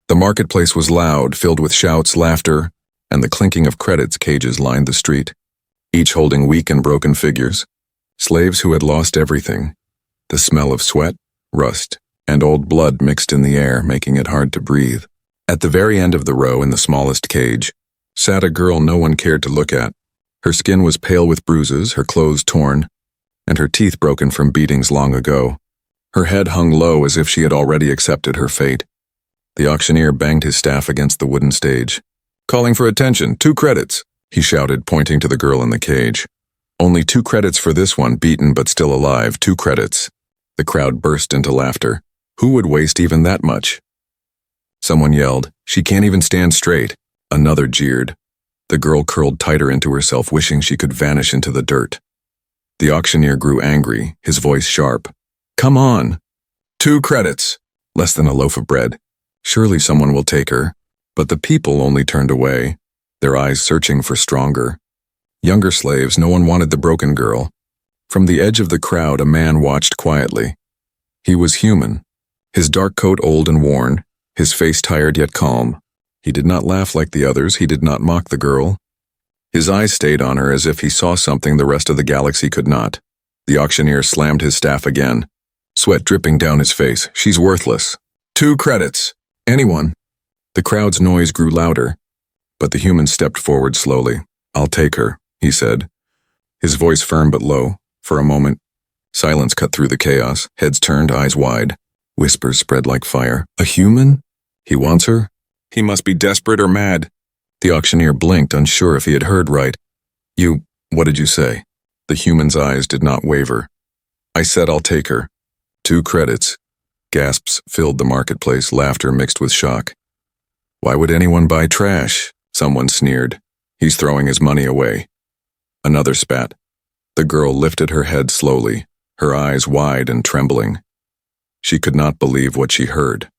The marketplace was loud, filled with shouts, laughter, and the clinking of credits cages lined the street, each holding weak and broken figures, slaves who had lost everything. The smell of sweat, rust, and old blood mixed in the air, making it hard to breathe. At the very end of the row, in the smallest cage, sat a girl no one cared to look at. Her skin was pale with bruises, her clothes torn, and her teeth broken from beatings long ago. Her head hung low as if she had already accepted her fate. The auctioneer banged his staff against the wooden stage. "Calling for attention, 2 credits, he shouted, pointing to the girl in the cage. "Only 2 credits for this one, beaten but still alive, 2 credits. The crowd burst into laughter. Who would waste even that much? Someone yelled, "She can't even stand straight." Another jeered. The girl curled tighter into herself, wishing she could vanish into the dirt. The auctioneer grew angry, his voice sharp. "Come on! 2 credits! Less than a loaf of bread. Surely someone will take her." But the people only turned away, their eyes searching for stronger. Younger slaves, no one wanted the broken girl. From the edge of the crowd, a man watched quietly. He was human, his dark coat old and worn, his face tired yet calm. He did not laugh like the others, he did not mock the girl. His eyes stayed on her as if he saw something the rest of the galaxy could not. The auctioneer slammed his staff again, sweat dripping down his face. "She's worthless. 2 credits. Anyone." The crowd's noise grew louder, but the human stepped forward slowly. "I'll take her," he said, his voice firm but low. For a moment, silence cut through the chaos, heads turned, eyes wide. Whispers spread like fire. "A human? He wants her? He must be desperate or mad." The auctioneer blinked, unsure if he had heard right. What did you say?" The human's eyes did not waver. "I said I'll take her. 2 credits. Gasps filled the marketplace, laughter mixed with shock. "Why would anyone buy trash?" Someone sneered. "He's throwing his money away." Another spat. The girl lifted her head slowly, her eyes wide and trembling. She could not believe what she heard.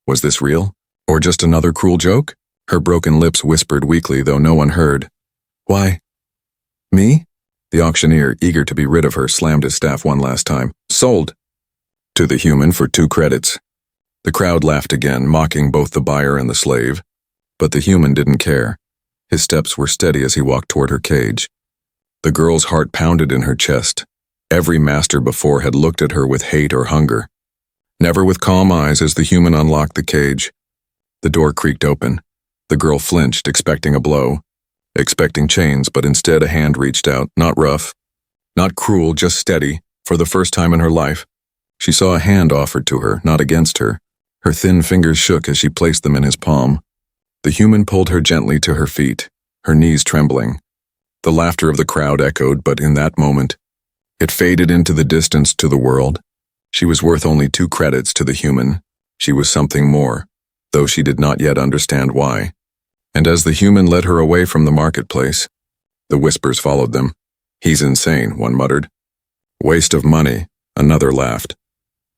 Was this real? Or just another cruel joke? Her broken lips whispered weakly, though no one heard. "Why? Me?" The auctioneer, eager to be rid of her, slammed his staff one last time. "Sold." To the human for 2 credits. The crowd laughed again, mocking both the buyer and the slave. But the human didn't care. His steps were steady as he walked toward her cage. The girl's heart pounded in her chest. Every master before had looked at her with hate or hunger. Never with calm eyes as the human unlocked the cage. The door creaked open. The girl flinched, expecting a blow, expecting chains, but instead a hand reached out, not rough, not cruel, just steady. For the first time in her life, she saw a hand offered to her, not against her. Her thin fingers shook as she placed them in his palm. The human pulled her gently to her feet, her knees trembling. The laughter of the crowd echoed, but in that moment, it faded into the distance to the world. She was worth only 2 credits to the human. She was something more, though she did not yet understand why. And as the human led her away from the marketplace, the whispers followed them. "He's insane," one muttered. "Waste of money," another laughed.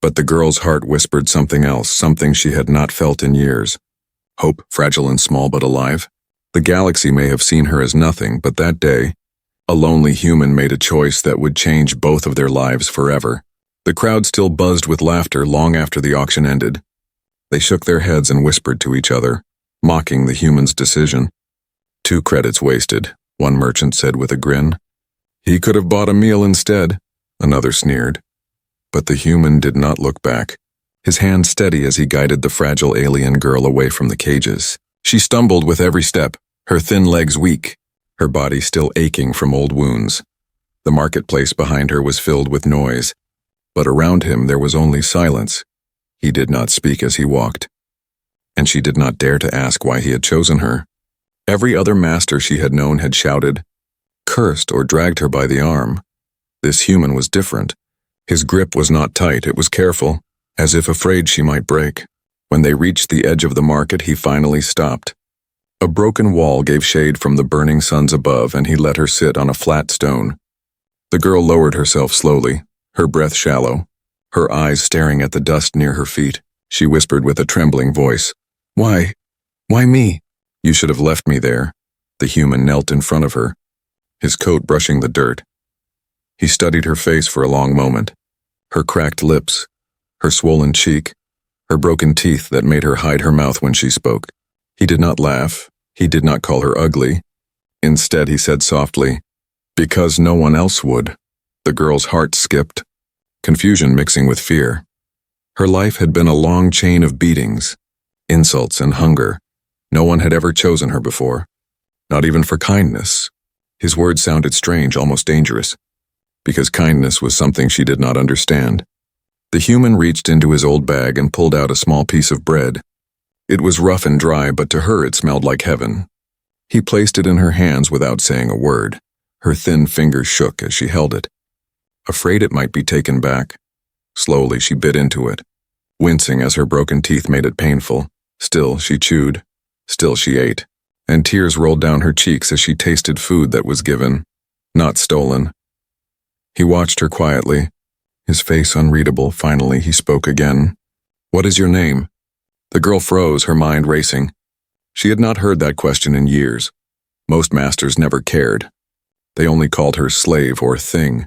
But the girl's heart whispered something else, something she had not felt in years. Hope, fragile and small but alive. The galaxy may have seen her as nothing, but that day, a lonely human made a choice that would change both of their lives forever. The crowd still buzzed with laughter long after the auction ended. They shook their heads and whispered to each other, mocking the human's decision. 2 credits wasted, one merchant said with a grin. "He could have bought a meal instead," another sneered. But the human did not look back, his hand steady as he guided the fragile alien girl away from the cages. She stumbled with every step, her thin legs weak, her body still aching from old wounds. The marketplace behind her was filled with noise, but around him there was only silence. He did not speak as he walked, and she did not dare to ask why he had chosen her. Every other master she had known had shouted, cursed, or dragged her by the arm. This human was different. His grip was not tight, it was careful, as if afraid she might break. When they reached the edge of the market, he finally stopped. A broken wall gave shade from the burning suns above, and he let her sit on a flat stone. The girl lowered herself slowly, her breath shallow, her eyes staring at the dust near her feet. She whispered with a trembling voice, Why me? You should have left me there." The human knelt in front of her, his coat brushing the dirt. He studied her face for a long moment, her cracked lips, her swollen cheek, her broken teeth that made her hide her mouth when she spoke. He did not laugh. He did not call her ugly. Instead, he said softly, "Because no one else would." The girl's heart skipped, confusion mixing with fear. Her life had been a long chain of beatings, insults, and hunger. No one had ever chosen her before, not even for kindness. His words sounded strange, almost dangerous, because kindness was something she did not understand. The human reached into his old bag and pulled out a small piece of bread. It was rough and dry, but to her it smelled like heaven. He placed it in her hands without saying a word. Her thin fingers shook as she held it, afraid it might be taken back. Slowly she bit into it, wincing as her broken teeth made it painful. Still she chewed. Still she ate, and tears rolled down her cheeks as she tasted food that was given, not stolen. He watched her quietly, his face unreadable. Finally he spoke again. "What is your name?" The girl froze, her mind racing. She had not heard that question in years. Most masters never cared. They only called her slave or thing.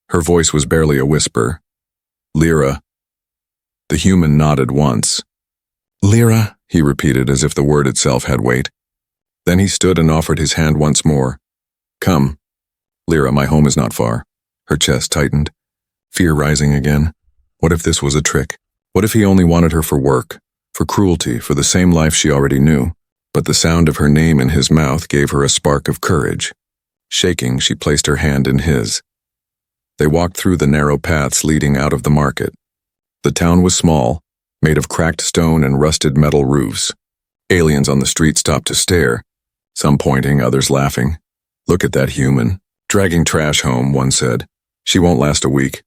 Her voice was barely a whisper. "Lyra." The human nodded once. "Lyra," he repeated as if the word itself had weight. Then he stood and offered his hand once more. "Come. Lyra, my home is not far." Her chest tightened, fear rising again. What if this was a trick? What if he only wanted her for work, for cruelty, for the same life she already knew? But the sound of her name in his mouth gave her a spark of courage. Shaking, she placed her hand in his. They walked through the narrow paths leading out of the market. The town was small, made of cracked stone and rusted metal roofs. Aliens on the street stopped to stare, some pointing, others laughing. "Look at that human, dragging trash home," one said. "She won't last a week."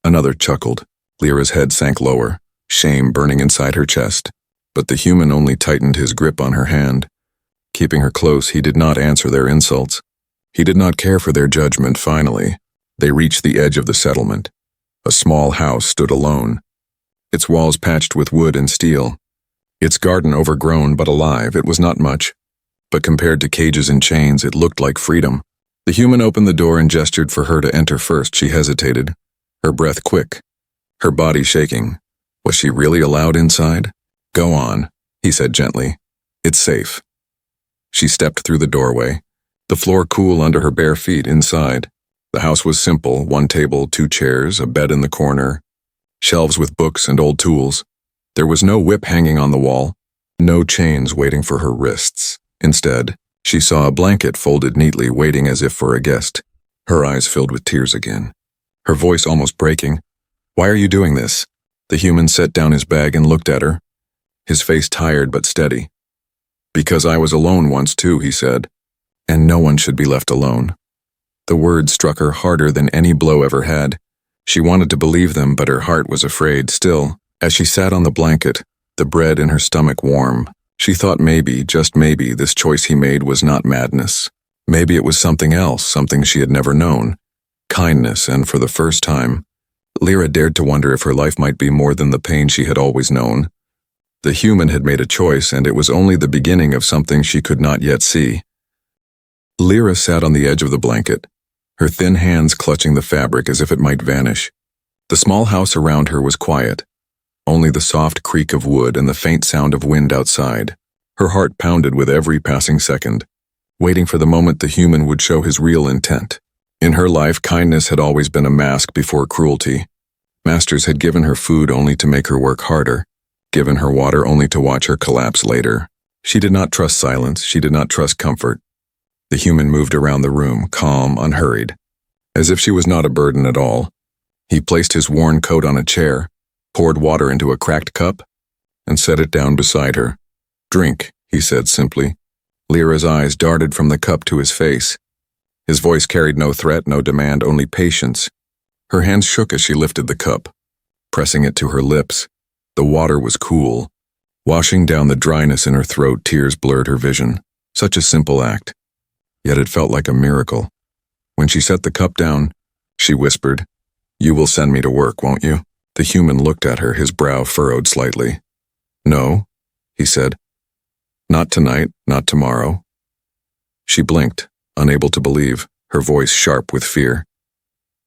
Another chuckled. Lyra's head sank lower, shame burning inside her chest. But the human only tightened his grip on her hand. Keeping her close, he did not answer their insults. He did not care for their judgment. Finally, they reached the edge of the settlement. A small house stood alone, its walls patched with wood and steel. Its garden overgrown but alive. It was not much, but compared to cages and chains, it looked like freedom. The human opened the door and gestured for her to enter first. She hesitated, her breath quick, her body shaking. Was she really allowed inside? "Go on," he said gently. "It's safe." She stepped through the doorway, the floor cool under her bare feet. Inside, the house was simple: one table, two chairs, a bed in the corner, shelves with books and old tools. There was no whip hanging on the wall, no chains waiting for her wrists. Instead, she saw a blanket folded neatly, waiting as if for a guest. Her eyes filled with tears again, her voice almost breaking. "Why are you doing this?" The human set down his bag and looked at her, his face tired but steady. "Because I was alone once too," he said, "and no one should be left alone." The words struck her harder than any blow ever had. She wanted to believe them, but her heart was afraid. Still, as she sat on the blanket, the bread in her stomach warm, she thought maybe, just maybe, this choice he made was not madness. Maybe it was something else, something she had never known. Kindness, and for the first time, Lyra dared to wonder if her life might be more than the pain she had always known. The human had made a choice, and it was only the beginning of something she could not yet see. Lyra sat on the edge of the blanket, her thin hands clutching the fabric as if it might vanish. The small house around her was quiet, only the soft creak of wood and the faint sound of wind outside. Her heart pounded with every passing second, waiting for the moment the human would show his real intent. In her life, kindness had always been a mask before cruelty. Masters had given her food only to make her work harder, given her water only to watch her collapse later. She did not trust silence, she did not trust comfort. The human moved around the room, calm, unhurried, as if she was not a burden at all. He placed his worn coat on a chair, poured water into a cracked cup, and set it down beside her. "Drink," he said simply. Lyra's eyes darted from the cup to his face. His voice carried no threat, no demand, only patience. Her hands shook as she lifted the cup, pressing it to her lips. The water was cool, washing down the dryness in her throat. Tears blurred her vision. Such a simple act, yet it felt like a miracle. When she set the cup down, she whispered, "You will send me to work, won't you?" The human looked at her, his brow furrowed slightly. "No," he said. "Not tonight, not tomorrow." She blinked, unable to believe, her voice sharp with fear.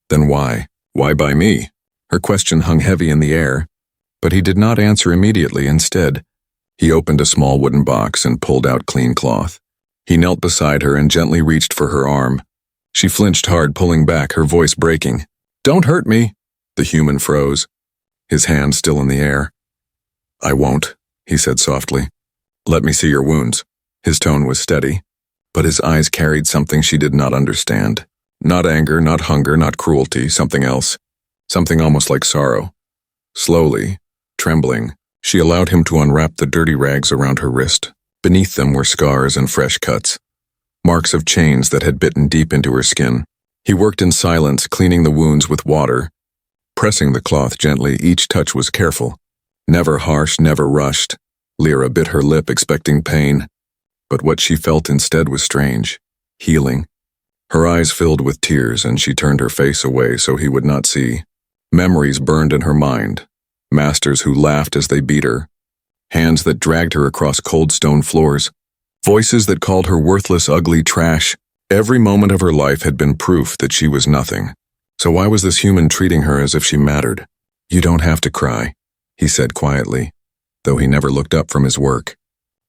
"Then why? Why by me?" Her question hung heavy in the air. But he did not answer immediately. Instead, he opened a small wooden box and pulled out clean cloth. He knelt beside her and gently reached for her arm. She flinched hard, pulling back, her voice breaking. "Don't hurt me!" The human froze, his hand still in the air. "I won't," he said softly. "Let me see your wounds." His tone was steady, but his eyes carried something she did not understand. Not anger, not hunger, not cruelty, something else. Something almost like sorrow. Slowly, trembling, she allowed him to unwrap the dirty rags around her wrist. Beneath them were scars and fresh cuts, marks of chains that had bitten deep into her skin. He worked in silence, cleaning the wounds with water, pressing the cloth gently. Each touch was careful, never harsh, never rushed. Lyra bit her lip, expecting pain, but what she felt instead was strange, healing. Her eyes filled with tears, and she turned her face away so he would not see. Memories burned in her mind, masters who laughed as they beat her, hands that dragged her across cold stone floors, voices that called her worthless, ugly trash. Every moment of her life had been proof that she was nothing. So why was this human treating her as if she mattered? "You don't have to cry," he said quietly, though he never looked up from his work.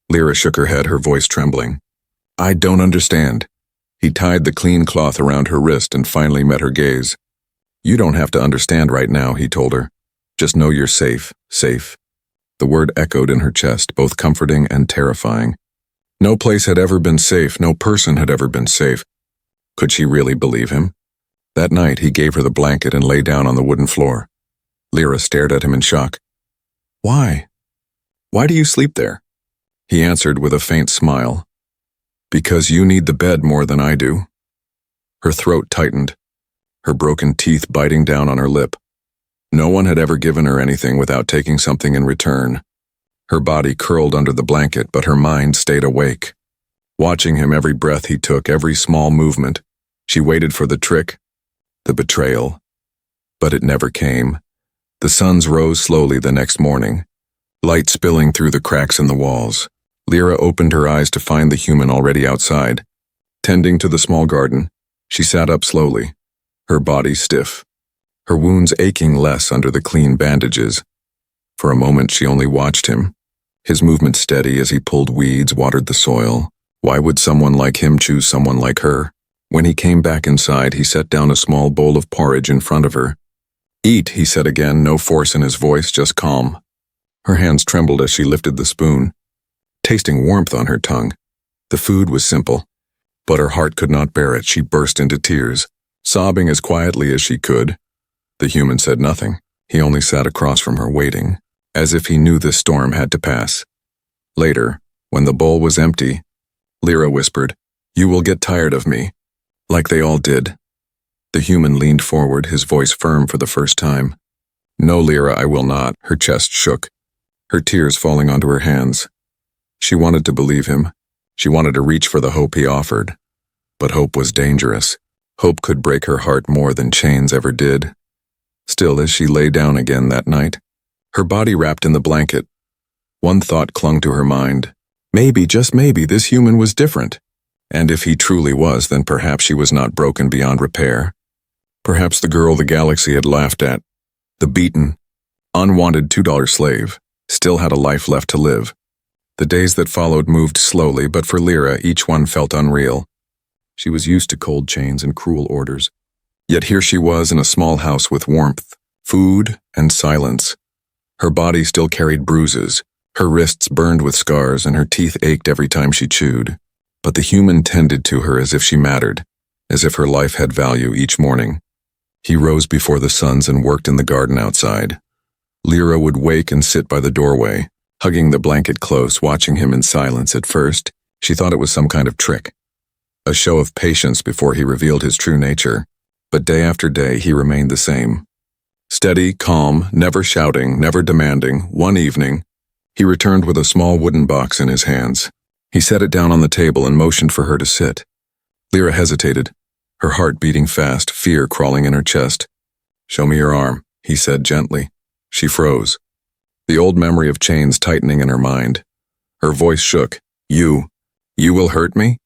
Lyra shook her head, her voice trembling. "I don't understand." He tied the clean cloth around her wrist and finally met her gaze. "You don't have to understand right now," he told her. "Just know you're safe, safe." The word echoed in her chest, both comforting and terrifying. No place had ever been safe, no person had ever been safe. Could she really believe him? That night he gave her the blanket and lay down on the wooden floor. Lyra stared at him in shock. "Why? Why do you sleep there?" He answered with a faint smile. "Because you need the bed more than I do." Her throat tightened, her broken teeth biting down on her lip. No one had ever given her anything without taking something in return. Her body curled under the blanket, but her mind stayed awake. Watching him, every breath he took, every small movement, she waited for the trick, the betrayal. But it never came. The suns rose slowly the next morning, light spilling through the cracks in the walls. Lyra opened her eyes to find the human already outside. Tending to the small garden, she sat up slowly, her body stiff, her wounds aching less under the clean bandages. For a moment she only watched him, his movement steady as he pulled weeds, watered the soil. Why would someone like him choose someone like her? When he came back inside, he set down a small bowl of porridge in front of her. "Eat," he said again, no force in his voice, just calm. Her hands trembled as she lifted the spoon, tasting warmth on her tongue. The food was simple, but her heart could not bear it. She burst into tears, sobbing as quietly as she could. The human said nothing. He only sat across from her, waiting, as if he knew this storm had to pass. Later, when the bowl was empty, Lyra whispered, "You will get tired of me, like they all did." The human leaned forward, his voice firm for the first time. "No, Lyra, I will not." Her chest shook, her tears falling onto her hands. She wanted to believe him. She wanted to reach for the hope he offered. But hope was dangerous. Hope could break her heart more than chains ever did. Still, as she lay down again that night, her body wrapped in the blanket, one thought clung to her mind. Maybe, just maybe, this human was different. And if he truly was, then perhaps she was not broken beyond repair. Perhaps the girl the galaxy had laughed at, the beaten, unwanted $2 slave, still had a life left to live. The days that followed moved slowly, but for Lyra, each one felt unreal. She was used to cold chains and cruel orders. Yet here she was in a small house with warmth, food, and silence. Her body still carried bruises, her wrists burned with scars, and her teeth ached every time she chewed. But the human tended to her as if she mattered, as if her life had value each morning. He rose before the suns and worked in the garden outside. Lyra would wake and sit by the doorway, hugging the blanket close, watching him in silence. At first, she thought it was some kind of trick, a show of patience before he revealed his true nature. But day after day, he remained the same. Steady, calm, never shouting, never demanding. One evening, he returned with a small wooden box in his hands. He set it down on the table and motioned for her to sit. Lyra hesitated, her heart beating fast, fear crawling in her chest. "Show me your arm," he said gently. She froze, the old memory of chains tightening in her mind. Her voice shook. You will hurt me?"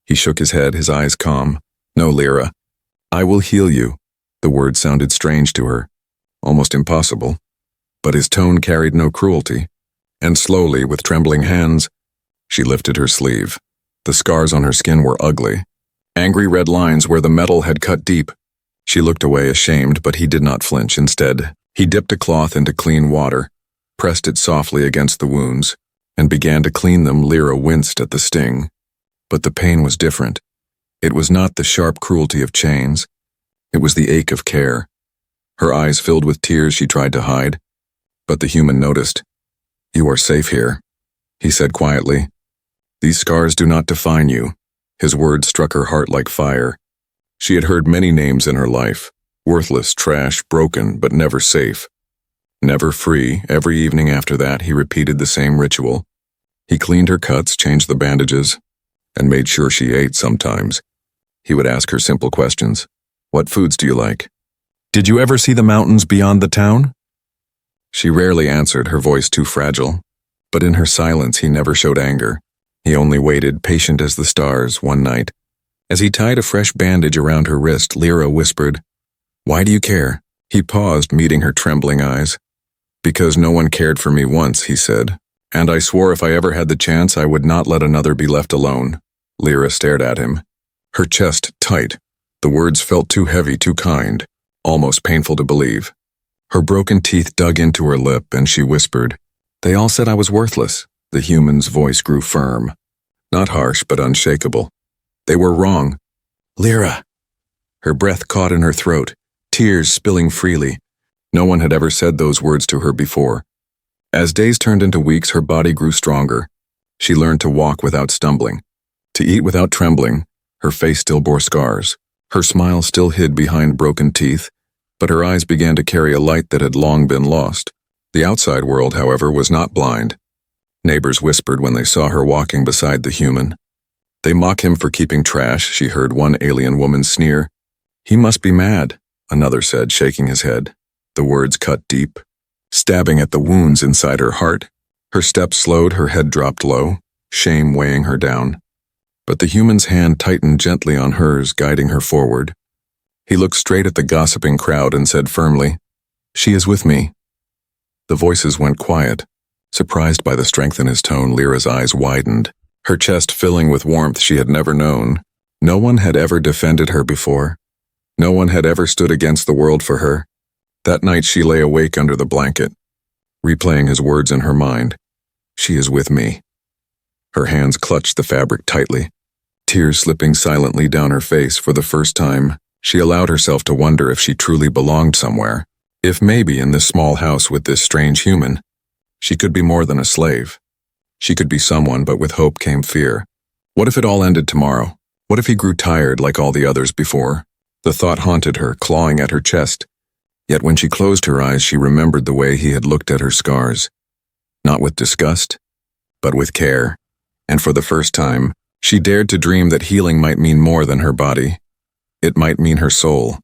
He shook his head, his eyes calm. "No, Lyra. I will heal you." The word sounded strange to her, almost impossible. but his tone carried no cruelty, and slowly, with trembling hands, she lifted her sleeve. The scars on her skin were ugly, angry red lines where the metal had cut deep. She looked away ashamed, but he did not flinch. Instead, he dipped a cloth into clean water, pressed it softly against the wounds, and began to clean them. Lyra winced at the sting. But the pain was different. It was not the sharp cruelty of chains. It was the ache of care. Her eyes filled with tears she tried to hide, but the human noticed. "You are safe here," he said quietly. "These scars do not define you." His words struck her heart like fire. She had heard many names in her life, worthless, trash, broken, but never safe. Never free. Every evening after that, he repeated the same ritual. He cleaned her cuts, changed the bandages, and made sure she ate sometimes. He would ask her simple questions. "What foods do you like? Did you ever see the mountains beyond the town?" She rarely answered, her voice too fragile. But in her silence, he never showed anger. He only waited, patient as the stars. One night, as he tied a fresh bandage around her wrist, Lyra whispered, "Why do you care?" He paused, meeting her trembling eyes. "Because no one cared for me once," he said, "and I swore if I ever had the chance I would not let another be left alone." Lyra stared at him, her chest tight. The words felt too heavy, too kind, almost painful to believe. Her broken teeth dug into her lip, and she whispered, "They all said I was worthless." The human's voice grew firm, not harsh but unshakable. "They were wrong." "Lyra!" Her breath caught in her throat, tears spilling freely. No one had ever said those words to her before. As days turned into weeks, her body grew stronger. She learned to walk without stumbling, to eat without trembling. Her face still bore scars. Her smile still hid behind broken teeth, but her eyes began to carry a light that had long been lost. The outside world, however, was not blind. Neighbors whispered when they saw her walking beside the human. "They mock him for keeping trash," she heard one alien woman sneer. "He must be mad," another said, shaking his head. The words cut deep, stabbing at the wounds inside her heart. Her steps slowed, her head dropped low, shame weighing her down. But the human's hand tightened gently on hers, guiding her forward. He looked straight at the gossiping crowd and said firmly, "She is with me." The voices went quiet. Surprised by the strength in his tone, Lyra's eyes widened, her chest filling with warmth she had never known. No one had ever defended her before. No one had ever stood against the world for her. That night she lay awake under the blanket, replaying his words in her mind. "She is with me." Her hands clutched the fabric tightly, tears slipping silently down her face. For the first time, she allowed herself to wonder if she truly belonged somewhere. If maybe in this small house with this strange human, she could be more than a slave. She could be someone, but with hope came fear. What if it all ended tomorrow? What if he grew tired like all the others before? The thought haunted her, clawing at her chest. Yet when she closed her eyes, she remembered the way he had looked at her scars. Not with disgust, but with care. And for the first time, she dared to dream that healing might mean more than her body. It might mean her soul.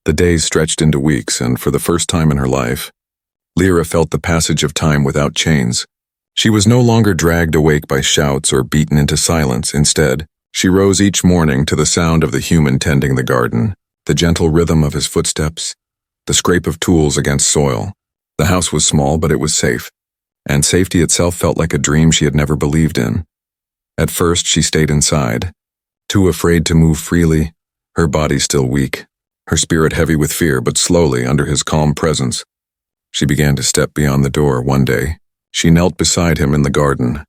The days stretched into weeks, and for the first time in her life, Lyra felt the passage of time without chains. She was no longer dragged awake by shouts or beaten into silence. Instead, she rose each morning to the sound of the human tending the garden, the gentle rhythm of his footsteps, the scrape of tools against soil. The house was small, but it was safe, and safety itself felt like a dream she had never believed in. At first, she stayed inside, too afraid to move freely, her body still weak, her spirit heavy with fear. But slowly, under his calm presence, she began to step beyond the door. One day, she knelt beside him in the garden,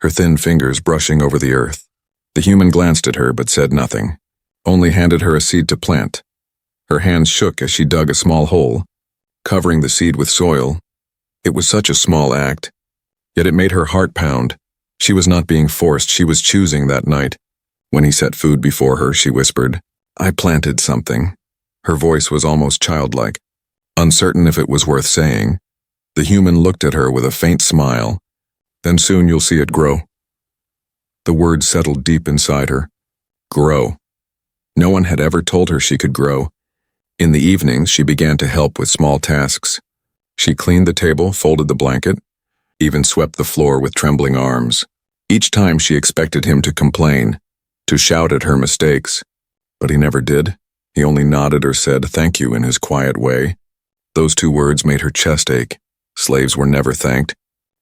her thin fingers brushing over the earth. The human glanced at her but said nothing, only handed her a seed to plant. Her hands shook as she dug a small hole, covering the seed with soil. It was such a small act, yet it made her heart pound. She was not being forced, she was choosing that night. When he set food before her, she whispered, "I planted something." Her voice was almost childlike, uncertain if it was worth saying. The human looked at her with a faint smile. "Then soon you'll see it grow." The words settled deep inside her. Grow. No one had ever told her she could grow. In the evenings, she began to help with small tasks. She cleaned the table, folded the blanket, even swept the floor with trembling arms. Each time she expected him to complain, to shout at her mistakes. But he never did. He only nodded or said thank you in his quiet way. Those two words made her chest ache. Slaves were never thanked,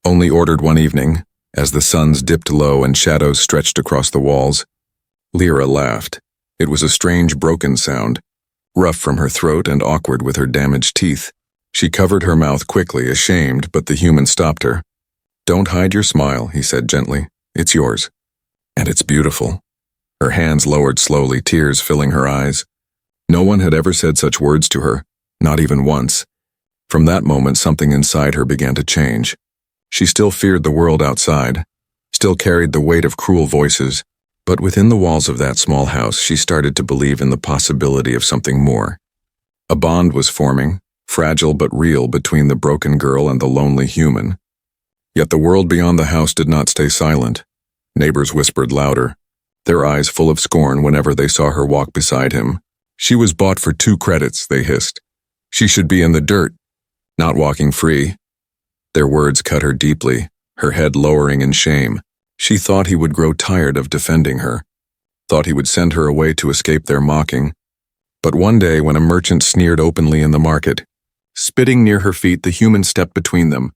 only ordered one evening, as the suns dipped low and shadows stretched across the walls. Lyra laughed. It was a strange, broken sound, rough from her throat and awkward with her damaged teeth. She covered her mouth quickly, ashamed, but the human stopped her. "Don't hide your smile," he said gently. "It's yours. And it's beautiful." Her hands lowered slowly, tears filling her eyes. No one had ever said such words to her, not even once. From that moment, something inside her began to change. She still feared the world outside, still carried the weight of cruel voices, but within the walls of that small house, she started to believe in the possibility of something more. A bond was forming, fragile but real, between the broken girl and the lonely human. Yet the world beyond the house did not stay silent. Neighbors whispered louder, their eyes full of scorn whenever they saw her walk beside him. "She was bought for 2 credits, they hissed. "She should be in the dirt, not walking free." Their words cut her deeply, her head lowering in shame. She thought he would grow tired of defending her, thought he would send her away to escape their mocking. But one day, when a merchant sneered openly in the market, spitting near her feet, the human stepped between them.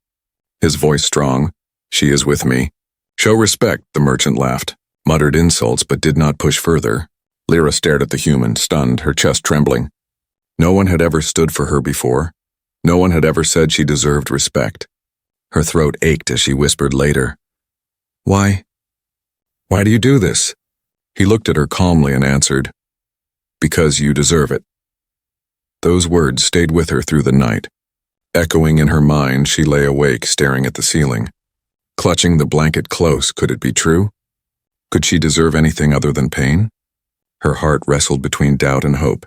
His voice strong. "She is with me." "Show respect," the merchant laughed, muttered insults but did not push further. Lyra stared at the human, stunned, her chest trembling. No one had ever stood for her before. No one had ever said she deserved respect. Her throat ached as she whispered later, Why do you do this?" He looked at her calmly and answered, "Because you deserve it." Those words stayed with her through the night. Echoing in her mind, she lay awake, staring at the ceiling. Clutching the blanket close, could it be true? Could she deserve anything other than pain? Her heart wrestled between doubt and hope,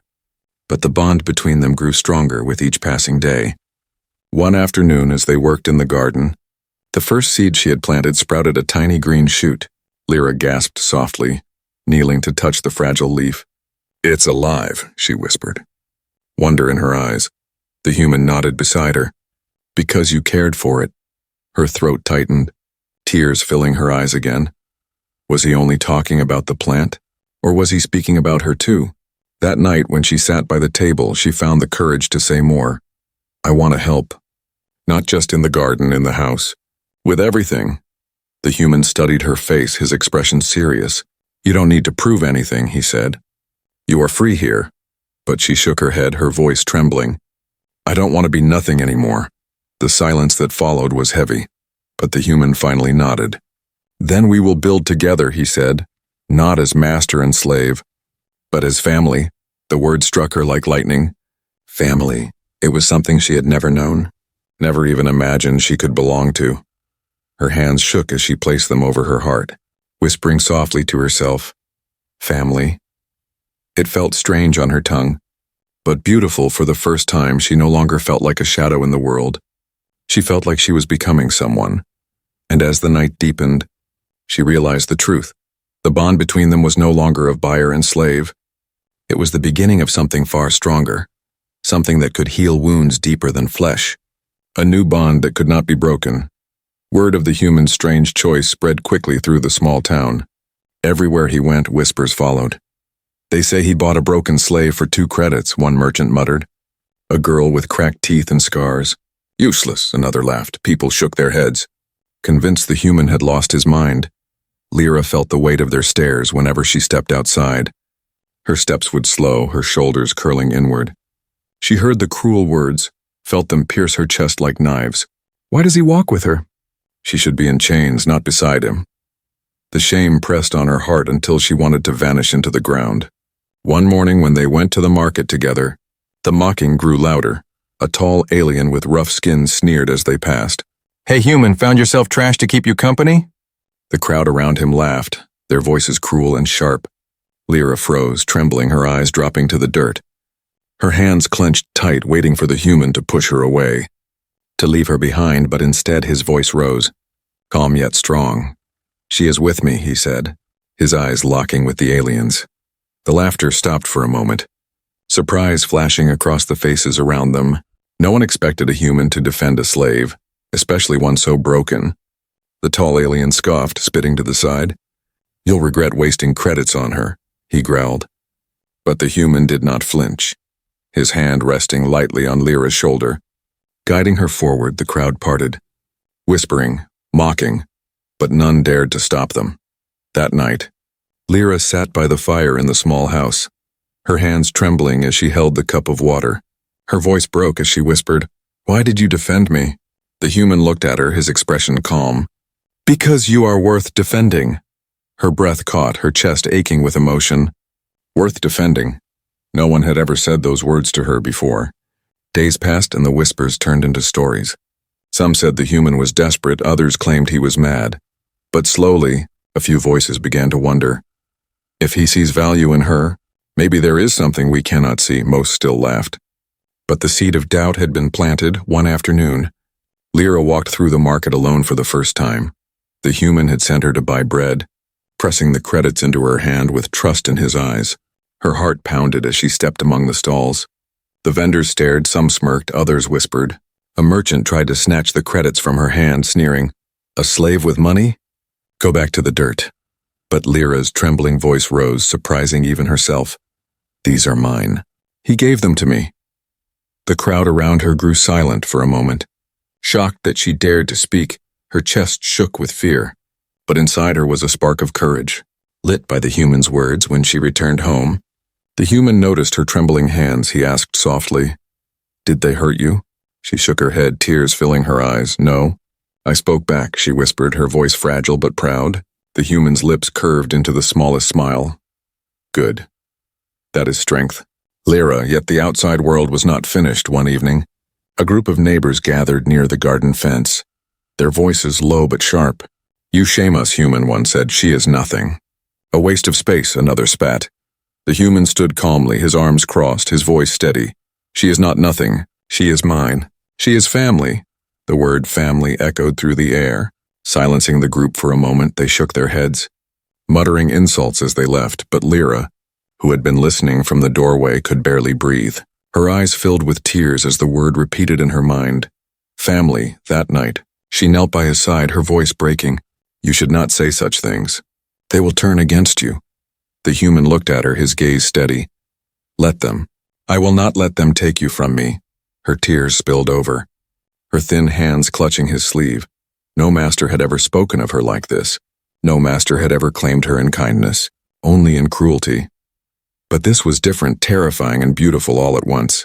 but the bond between them grew stronger with each passing day. One afternoon, as they worked in the garden, the first seed she had planted sprouted a tiny green shoot. Lyra gasped softly, kneeling to touch the fragile leaf. "It's alive," she whispered, wonder in her eyes. The human nodded beside her. "Because you cared for it." Her throat tightened, tears filling her eyes again. Was he only talking about the plant, or was he speaking about her too? That night, when she sat by the table, she found the courage to say more. "I want to help. Not just in the garden, in the house. With everything." The human studied her face, his expression serious. "You don't need to prove anything," he said. "You are free here." But she shook her head, her voice trembling. "I don't want to be nothing anymore." The silence that followed was heavy, but the human finally nodded. "Then we will build together," he said, not as master and slave, but as family. The word struck her like lightning. Family. It was something she had never known, never even imagined she could belong to. Her hands shook as she placed them over her heart, whispering softly to herself, "Family." It felt strange on her tongue, but beautiful. For the first time, she no longer felt like a shadow in the world. She felt like she was becoming someone. And as the night deepened, she realized the truth. The bond between them was no longer of buyer and slave. It was the beginning of something far stronger, something that could heal wounds deeper than flesh. A new bond that could not be broken. Word of the human's strange choice spread quickly through the small town. Everywhere he went, whispers followed. "They say he bought a broken slave for 2 credits, one merchant muttered. "A girl with cracked teeth and scars." "Useless," another laughed. People shook their heads, convinced the human had lost his mind. Lyra felt the weight of their stares whenever she stepped outside. Her steps would slow, her shoulders curling inward. She heard the cruel words, felt them pierce her chest like knives. Why does he walk with her? She should be in chains, not beside him. The shame pressed on her heart until she wanted to vanish into the ground. One morning when they went to the market together, the mocking grew louder. A tall alien with rough skin sneered as they passed. "Hey human, found yourself trash to keep you company?" The crowd around him laughed, their voices cruel and sharp. Lyra froze, trembling, her eyes dropping to the dirt. Her hands clenched tight, waiting for the human to push her away, to leave her behind, but instead his voice rose, calm yet strong. "She is with me," he said, his eyes locking with the alien's. The laughter stopped for a moment, surprise flashing across the faces around them. No one expected a human to defend a slave, especially one so broken. The tall alien scoffed, spitting to the side. "You'll regret wasting credits on her," he growled. But the human did not flinch, his hand resting lightly on Lyra's shoulder. Guiding her forward, the crowd parted, whispering, mocking, but none dared to stop them. That night, Lyra sat by the fire in the small house, her hands trembling as she held the cup of water. Her voice broke as she whispered, "Why did you defend me?" The human looked at her, his expression calm. "Because you are worth defending." Her breath caught, her chest aching with emotion. Worth defending. No one had ever said those words to her before. Days passed and the whispers turned into stories. Some said the human was desperate, others claimed he was mad. But slowly, a few voices began to wonder. If he sees value in her, maybe there is something we cannot see. Most still laughed. But the seed of doubt had been planted. One afternoon, Lyra walked through the market alone for the first time. The human had sent her to buy bread, pressing the credits into her hand with trust in his eyes. Her heart pounded as she stepped among the stalls. The vendors stared, some smirked, others whispered. A merchant tried to snatch the credits from her hand, sneering, "A slave with money? Go back to the dirt." But Lyra's trembling voice rose, surprising even herself. "These are mine. He gave them to me." The crowd around her grew silent for a moment. Shocked that she dared to speak, her chest shook with fear. But inside her was a spark of courage, lit by the human's words. When she returned home, the human noticed her trembling hands. He asked softly, "Did they hurt you?" She shook her head, tears filling her eyes. "No." I spoke back, she whispered, her voice fragile but proud. The human's lips curved into the smallest smile. "Good. That is strength." Lyra, yet the outside world was not finished. One evening, a group of neighbors gathered near the garden fence, their voices low but sharp. "You shame us, human," one said. "She is nothing." "A waste of space," another spat. The human stood calmly, his arms crossed, his voice steady. "She is not nothing. She is mine. She is family." The word family echoed through the air. Silencing the group for a moment, they shook their heads, muttering insults as they left. But Lyra, who had been listening from the doorway, could barely breathe. Her eyes filled with tears as the word repeated in her mind. Family, that night. She knelt by his side, her voice breaking. "You should not say such things. They will turn against you." The human looked at her, his gaze steady. "Let them. I will not let them take you from me." Her tears spilled over, her thin hands clutching his sleeve. No master had ever spoken of her like this. No master had ever claimed her in kindness, only in cruelty. But this was different, terrifying and beautiful all at once.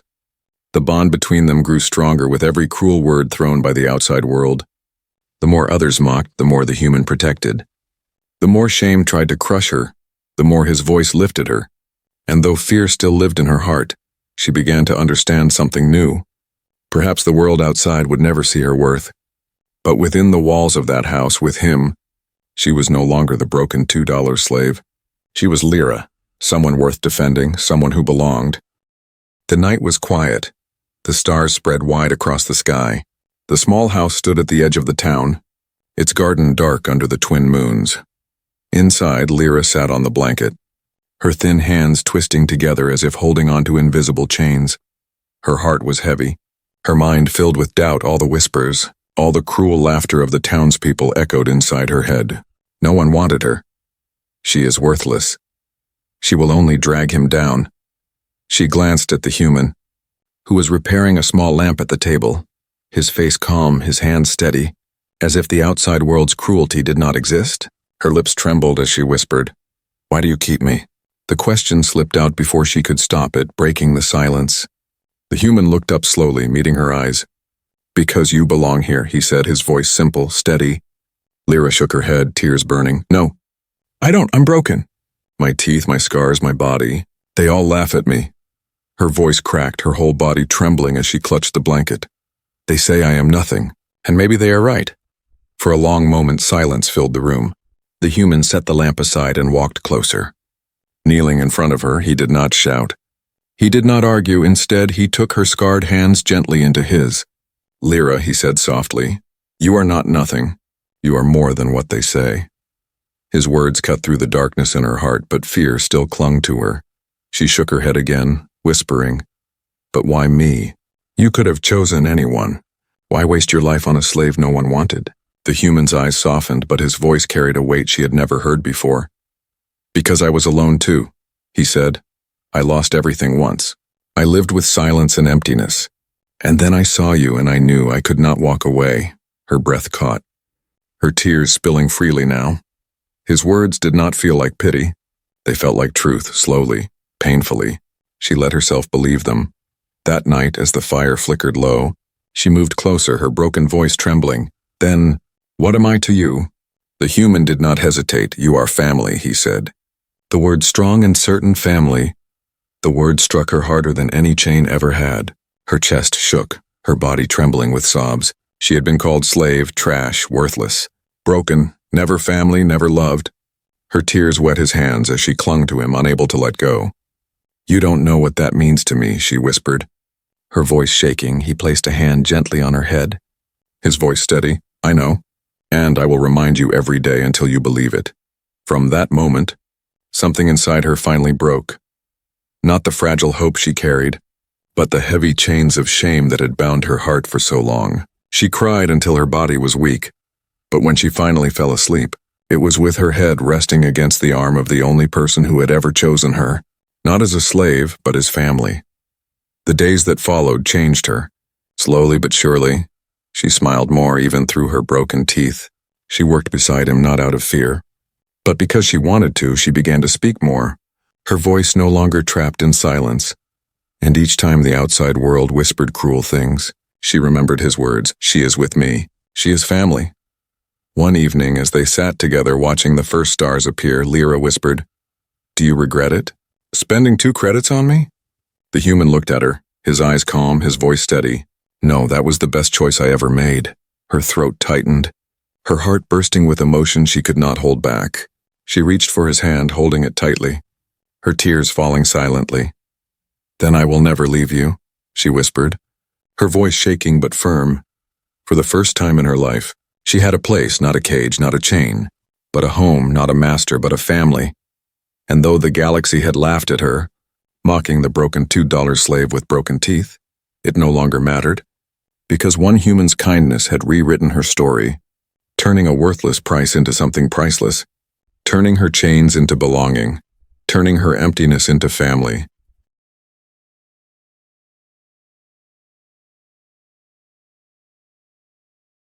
The bond between them grew stronger with every cruel word thrown by the outside world. The more others mocked, the more the human protected. The more shame tried to crush her, the more his voice lifted her. And though fear still lived in her heart, she began to understand something new. Perhaps the world outside would never see her worth. But within the walls of that house, with him, she was no longer the broken $2 slave. She was Lyra, someone worth defending, someone who belonged. The night was quiet. The stars spread wide across the sky. The small house stood at the edge of the town, its garden dark under the twin moons. Inside, Lyra sat on the blanket, her thin hands twisting together as if holding onto invisible chains. Her heart was heavy, her mind filled with doubt. All the whispers, all the cruel laughter of the townspeople echoed inside her head. No one wanted her. She is worthless. She will only drag him down. She glanced at the human, who was repairing a small lamp at the table, his face calm, his hands steady, as if the outside world's cruelty did not exist. Her lips trembled as she whispered, "Why do you keep me?" The question slipped out before she could stop it, breaking the silence. The human looked up slowly, meeting her eyes. "Because you belong here," he said, his voice simple, steady. Lyra shook her head, tears burning. "No, I don't. I'm broken. My teeth, my scars, my body, they all laugh at me." Her voice cracked, her whole body trembling as she clutched the blanket. "They say I am nothing, and maybe they are right." For a long moment, silence filled the room. The human set the lamp aside and walked closer. Kneeling in front of her, he did not shout. He did not argue. Instead, he took her scarred hands gently into his. "Lyra," he said softly, "you are not nothing. You are more than what they say." His words cut through the darkness in her heart, but fear still clung to her. She shook her head again, whispering, "But why me? You could have chosen anyone. Why waste your life on a slave no one wanted?" The human's eyes softened, but his voice carried a weight she had never heard before. "Because I was alone too," he said. "I lost everything once. I lived with silence and emptiness. And then I saw you and I knew I could not walk away. Her breath caught, her tears spilling freely now. His words did not feel like pity. They felt like truth, slowly, painfully. She let herself believe them. That night, as the fire flickered low, she moved closer, her broken voice trembling. Then, "What am I to you?" The human did not hesitate. "You are family," he said. The word strong and certain family. The word struck her harder than any chain ever had. Her chest shook, her body trembling with sobs. She had been called slave, trash, worthless, broken, never family, never loved. Her tears wet his hands as she clung to him, unable to let go. "You don't know what that means to me," she whispered. Her voice shaking, he placed a hand gently on her head. His voice steady. "I know, and I will remind you every day until you believe it." From that moment, something inside her finally broke. Not the fragile hope she carried, but the heavy chains of shame that had bound her heart for so long. She cried until her body was weak, but when she finally fell asleep, it was with her head resting against the arm of the only person who had ever chosen her, not as a slave, but as family. The days that followed changed her. Slowly but surely, she smiled more even through her broken teeth. She worked beside him not out of fear, but because she wanted to, she began to speak more, her voice no longer trapped in silence. And each time the outside world whispered cruel things, she remembered his words, "She is with me. She is family." One evening, as they sat together watching the first stars appear, Lyra whispered, "Do you regret it? Spending 2 credits on me?" The human looked at her, his eyes calm, his voice steady. "No, that was the best choice I ever made." Her throat tightened, her heart bursting with emotion she could not hold back. She reached for his hand, holding it tightly, her tears falling silently. "Then I will never leave you," she whispered, her voice shaking but firm. For the first time in her life, she had a place, not a cage, not a chain, but a home, not a master, but a family. And though the galaxy had laughed at her, mocking the broken $2 slave with broken teeth, it no longer mattered, because one human's kindness had rewritten her story, turning a worthless price into something priceless, turning her chains into belonging, turning her emptiness into family.